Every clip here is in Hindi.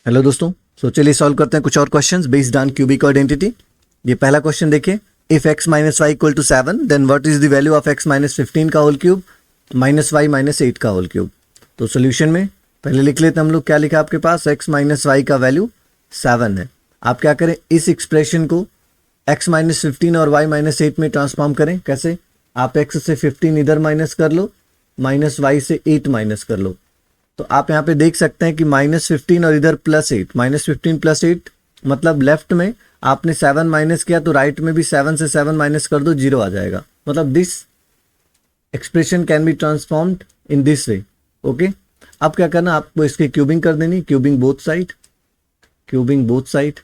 हेलो दोस्तों, चलिए सॉल्व करते हैं कुछ और questions based on cubic identity. ये पहला क्वेश्चन देखिए, if x minus Y equal to 7 then what is the value of x minus 15 का whole cube minus Y minus 8 का होल क्यूब। तो सोल्यूशन में पहले लिख लेते हैं हम लोग, क्या लिखा आपके पास, x माइनस वाई का वैल्यू 7 है। आप क्या करें, इस एक्सप्रेशन को x माइनस 15 और y माइनस 8 में ट्रांसफॉर्म करें। कैसे, आप x से 15 इधर माइनस कर लो, माइनस वाई से 8 माइनस कर लो। तो आप यहाँ पे देख सकते हैं कि -15 और इधर +8, -15 + 8 मतलब लेफ्ट में आपने 7 माइनस किया तो राइट में भी 7 से 7 माइनस कर दो, 0 आ जाएगा। मतलब this expression can be transformed in this way. Okay, अब क्या करना, आपको इसकी क्यूबिंग कर देनी, cubing both side, cubing both side.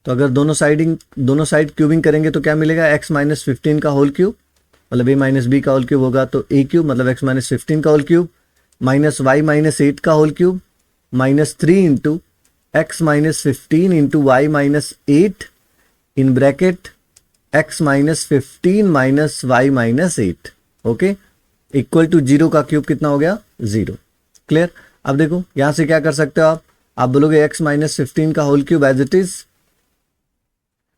तो अगर दोनों साइड क्यूबिंग करेंगे तो क्या मिलेगा, x माइनस 15 का होल क्यूब मतलब a माइनस बी का होल क्यूब होगा, तो a क्यूब मतलब x माइनस 15 का whole cube minus Y minus 8 का whole cube minus 3 into X minus 15 into Y minus 8 in bracket X minus 15 minus Y minus 8। Okay, equal to 0 का क्यूब कितना हो गया, 0। क्लियर। अब देखो यहां से क्या कर सकते हो आप बोलोगे एक्स माइनस 15 का whole cube as it is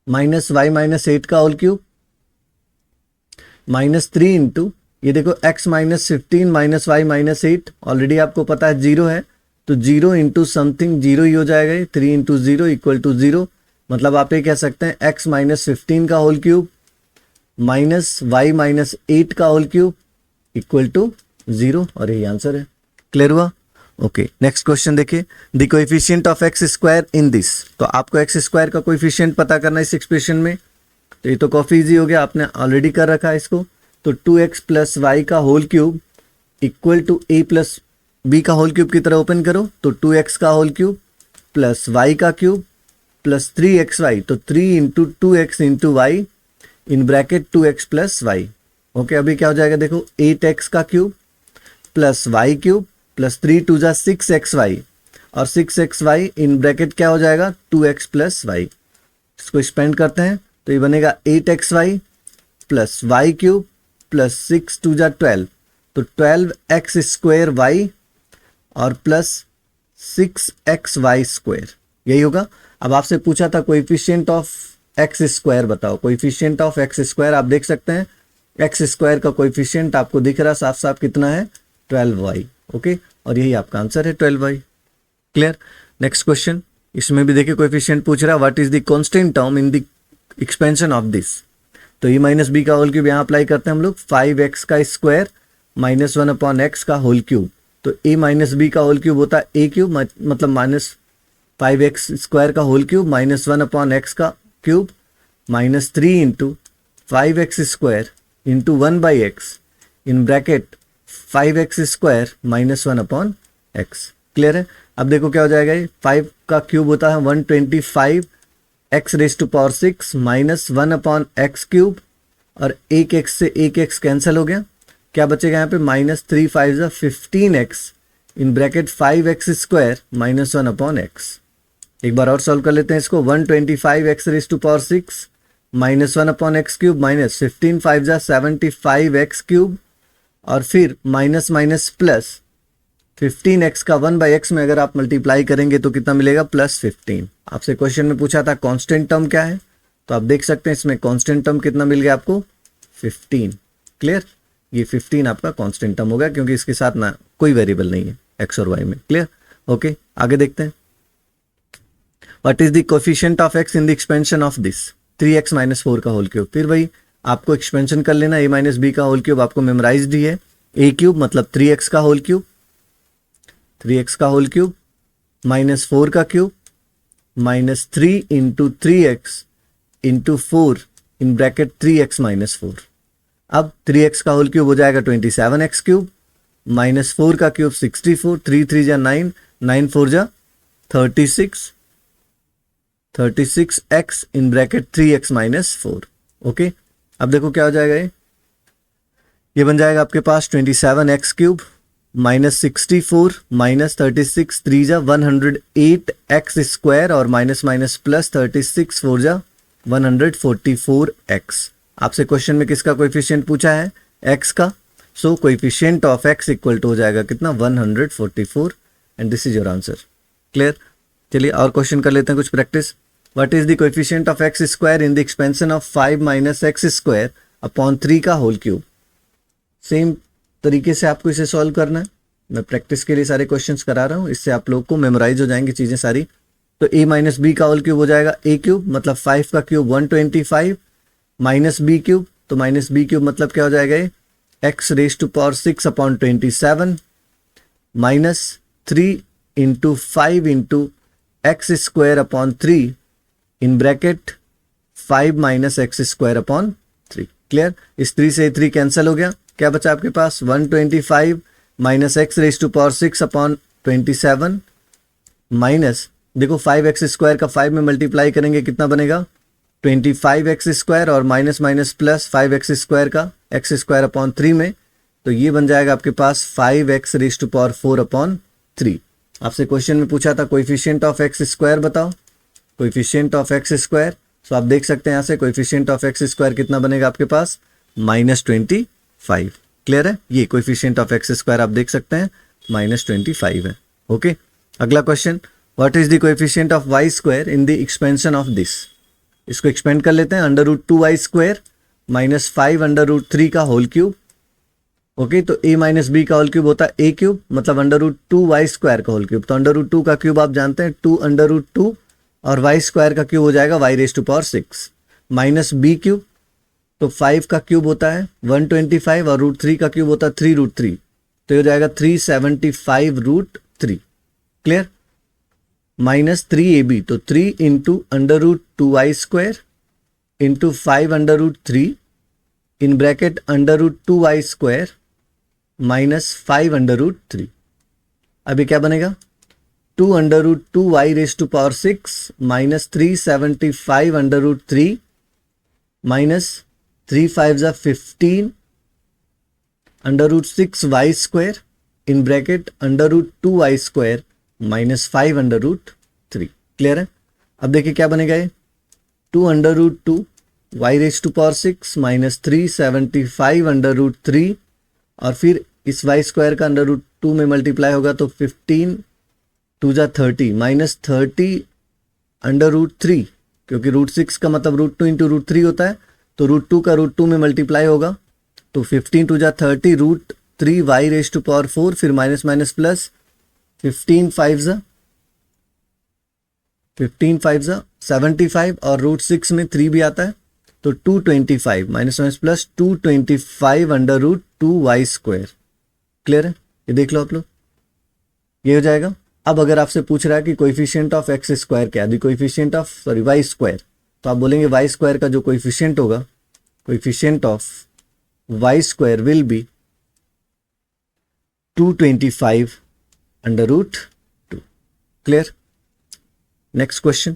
minus Y minus 8 का होल क्यूब माइनस 3 इंटू, ये देखो x minus 15 minus Y minus 8 already आपको पता है 0 है, तो 0 इंटू समथिंग 0 ही हो जाएगा, 3 इंटू 0 इक्वल टू 0। मतलब आप ये कह सकते हैं x माइनस 15 का whole cube minus Y minus 8 का होल क्यूब इक्वल टू 0, और यही आंसर है। क्लियर हुआ। ओके, नेक्स्ट क्वेश्चन देखिए, the coefficient of x square in this. तो आपको एक्स स्क्वायर का कोएफिशिएंट पता करना है इस एक्सप्रेशन में, तो ये तो काफी इजी हो गया, आपने ऑलरेडी कर रखा है इसको। तो 2x प्लस वाई का whole cube equal to a plus b का होल क्यूब की तरह ओपन करो, तो 2x का होल क्यूब प्लस वाई का क्यूब प्लस 3xy, तो 3 into 2x into y in bracket 2x plus y. Okay, अभी क्या हो जाएगा देखो, 8x का cube plus y cube plus 3 2 जा 6xy और 6xy इन ब्रैकेट क्या हो जाएगा 2x प्लस वाई। इसको एक्सपेंड करते हैं तो ये बनेगा 8xy plus y cube plus 6 2 जा 12, तो 12x स्क्वायर वाई और प्लस 6xy स्क्वायर, यही होगा। अब आपसे पूछा था कोएफिशिएंट ऑफ एक्स स्क्वायर बताओ, कोएफिशिएंट ऑफ एक्स स्क्वायर आप देख सकते हैं, एक्स स्क्वायर का कोएफिशिएंट आपको दिख रहा साफ साफ कितना है, 12y। ओके, और यही आपका आंसर है 12y। क्लियर। नेक्स्ट क्वेश्चन, इसमें भी देखिए कोएफिशिएंट पूछ रहा है, what is the constant term in the expansion of this. तो ये माइनस बी का होल क्यूब यहाँ अप्लाई करते हैं हम लोग, 5x का स्क्वायर माइनस 1 अपॉन एक्स का होल क्यूब। तो a माइनस बी का होल क्यूब होता है a क्यूब, मतलब माइनस 5x स्क्वायर का whole cube minus 1 upon X का cube minus 3 into 5x square into 1 by x in bracket 5x square minus 1 upon x. Clear है। अब देखो क्या हो जाएगा, ये 5 का क्यूब होता है 125 x raise to power 6 minus 1 upon x cube, और एक एक्स से एक एक्स कैंसिल हो गया, क्या बचेगा यहाँ पे माइनस 3 5 जा 15x in bracket 5x square minus 1 upon x. एक बार और सॉल्व कर लेते हैं इसको, 125 x raise to power 6 minus 1 upon x cube minus 15 5 जा 75 एक्स क्यूब, और फिर माइनस माइनस प्लस 15x का 1 बाई एक्स में अगर आप मल्टीप्लाई करेंगे तो कितना मिलेगा, प्लस 15। आपसे क्वेश्चन में पूछा था कांस्टेंट टर्म क्या है, तो आप देख सकते हैं इसमें कांस्टेंट टर्म कितना मिल गया आपको, 15। क्लियर, ये 15 आपका कांस्टेंट टर्म हो गया क्योंकि इसके साथ ना कोई वेरिएबल नहीं है एक्स और वाई में। क्लियर। ओके, आगे देखते हैं, what is the coefficient of x in the expansion of this, 3x minus 4 का होल क्यूब। फिर वही आपको एक्सपेंशन कर लेना, a माइनस बी का होल क्यूब आपको मेमोराइज्ड ही है, a क्यूब मतलब 3x का होल क्यूब, 3x का होल क्यूब माइनस 4 का cube minus 3 into 3x into 4 in bracket 3x minus 4। अब 3x का होल क्यूब हो जाएगा 27x क्यूब माइनस 4 का क्यूब 64, 3 3 जा 9, 9 4 जा 36, 36x in bracket 3x minus 4। Okay, अब देखो क्या हो जाएगा, ये बन जाएगा आपके पास 27x क्यूब माइनस 64 माइनस 36 3 जा 108 एक्स स्क्वायर और माइनस माइनस प्लस 36 4 जा 144 एक्स। आपसे क्वेश्चन में किसका कोएफिशिएंट पूछा है, एक्स का। So coefficient of X equal to हो जाएगा कितना, 144, and this is your answer. Clear. चलिए और क्वेश्चन कर लेते हैं कुछ practice. What is the coefficient of x square in the expansion of 5 minus x square upon 3 का होल क्यूब। सेम तरीके से आपको इसे सॉल्व करना है। मैं प्रैक्टिस के लिए सारे क्वेश्चंस करा रहा हूँ, इससे आप लोग को मेमोराइज हो जाएंगी चीज़ें सारी। तो a माइनस बी का होल क्यूब हो जाएगा a क्यूब, मतलब 5 का क्यूब 125 माइनस बी क्यूब, तो माइनस बी क्यूब मतलब क्या हो जाएगा ये x raise to power 6 upon 27 minus 3 into 5 into x square upon 3 in bracket 5 minus x square upon 3। Clear? इस 3 से 3 कैंसिल हो गया, क्या बचा आपके पास 125 minus x raise to power 6 upon 27 minus, देखो 5x स्क्वायर का 5 में मल्टीप्लाई करेंगे कितना बनेगा 25x स्क्वायर, और minus minus plus 5x square का x स्क्वायर अपॉन 3 में, तो ये बन जाएगा आपके पास 5x raise to power 4 upon 3। आपसे क्वेश्चन में पूछा था कोएफिशिएंट ऑफ एक्स स्क्वायर बताओ, coefficient of x square. So आप देख सकते हैं यहाँ से कोएफिशिएंट ऑफ एक्स स्क्वायर कितना बनेगा आपके पास -25। क्लियर है? ये कोएफिशिएंट ऑफ एक्स स्क्वायर आप देख सकते हैं -25 है। ओके, अगला question, what is the coefficient of y square in the expansion of this. इसको एक्सपेंड कर लेते हैं, √2y स्क्वायर माइनस 5 √3 का होल क्यूब। ओके, तो a माइनस बी का होल क्यूब होता है a क्यूब, मतलब √2y स्क्वायर का होल क्यूब। तो √2 का क्यूब आप जानते हैं 2 √2, और y स्क्वायर का क्यूब हो जाएगा y raise to power 6 minus b cube, तो 5 का क्यूब होता है 125 और √3 का क्यूब होता है 3√3, तो ये हो जाएगा 375√3। क्लियर? माइनस 3ab, तो 3 into √2y square into 5 √3 in bracket √2y square minus 5 √3। अभी क्या बनेगा 2 √2y raise to power 6 minus 375 √3 minus 3 5 15 √6y square in bracket √2y square minus 5 √3। Clear है? अब देखिए क्या बनेगा ये 2 √2 y raise to power 6 minus 375 √3, और फिर इस y स्क्वायर का √2 में मल्टीप्लाई होगा तो 15 2 जा 30 माइनस 30 √3, क्योंकि √6 का मतलब √2 इंटू √3 होता है, तो √2 का √2 में मल्टीप्लाई होगा तो 15 2 जा 30 √3 y रेज टू पावर 4, फिर माइनस माइनस प्लस 15 5 जा 75, और √6 में 3 भी आता है तो 225 minus minus plus 225 √2y square. Clear है? ये देख लो आप लोग, ये हो जाएगा। अब अगर आपसे पूछ रहा है कि कोएफिशिएंट ऑफ एक्स स्क्वायर क्या है, कोएफिशिएंट ऑफ वाई स्क्वायर, तो आप बोलेंगे वाई स्क्वायर का जो कोएफिशिएंट होगा, coefficient of y square will be 225 √2। Clear? Next question,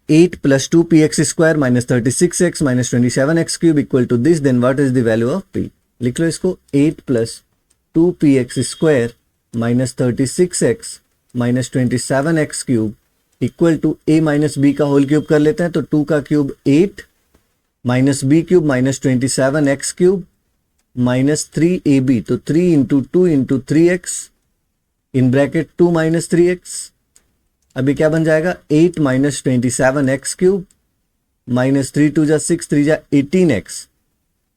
8 + 2px square minus 36x minus 27x cube equal to this, then what is the value of p। लिख लो इसको, 8 + 2px square minus 36x minus 27x cube equal to a minus B का होल क्यूब कर लेते हैं, तो 2 का cube 8 minus b cube minus 27x cube minus 3ab, तो 3 into 2 into 3x in bracket 2 minus 3x। अभी क्या बन जाएगा 8 माइनस 27x क्यूब माइनस 3 2 जा 6 3 जा 18x,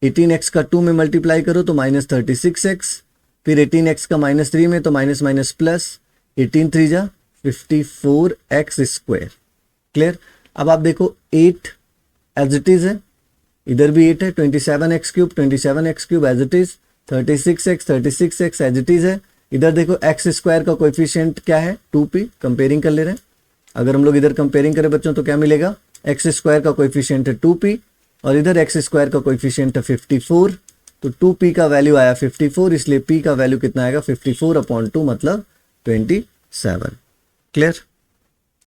18x का 2 में मल्टीप्लाई करो तो माइनस 36x, फिर 18x का माइनस 3 में तो माइनस माइनस प्लस 18 3 जा 54x स्क्वायर। क्लियर? अब आप देखो 8 एज इट इज है, इधर भी 8 है, 27x cube as it is, 36x as it is है। इधर देखो एक्स स्क्वायर का कोएफिशिएंट क्या है 2p, कंपेयरिंग कर ले रहे हैं। अगर हम लोग इधर कंपेयरिंग करें बच्चों तो क्या मिलेगा, एक्स स्क्वायर का कोएफिशिएंट है 2p और इधर एक्स स्क्वायर का कोएफिशिएंट है 54, तो 2p का वैल्यू आया 54, इसलिए p का वैल्यू कितना आएगा 54/2 मतलब 27। क्लियर?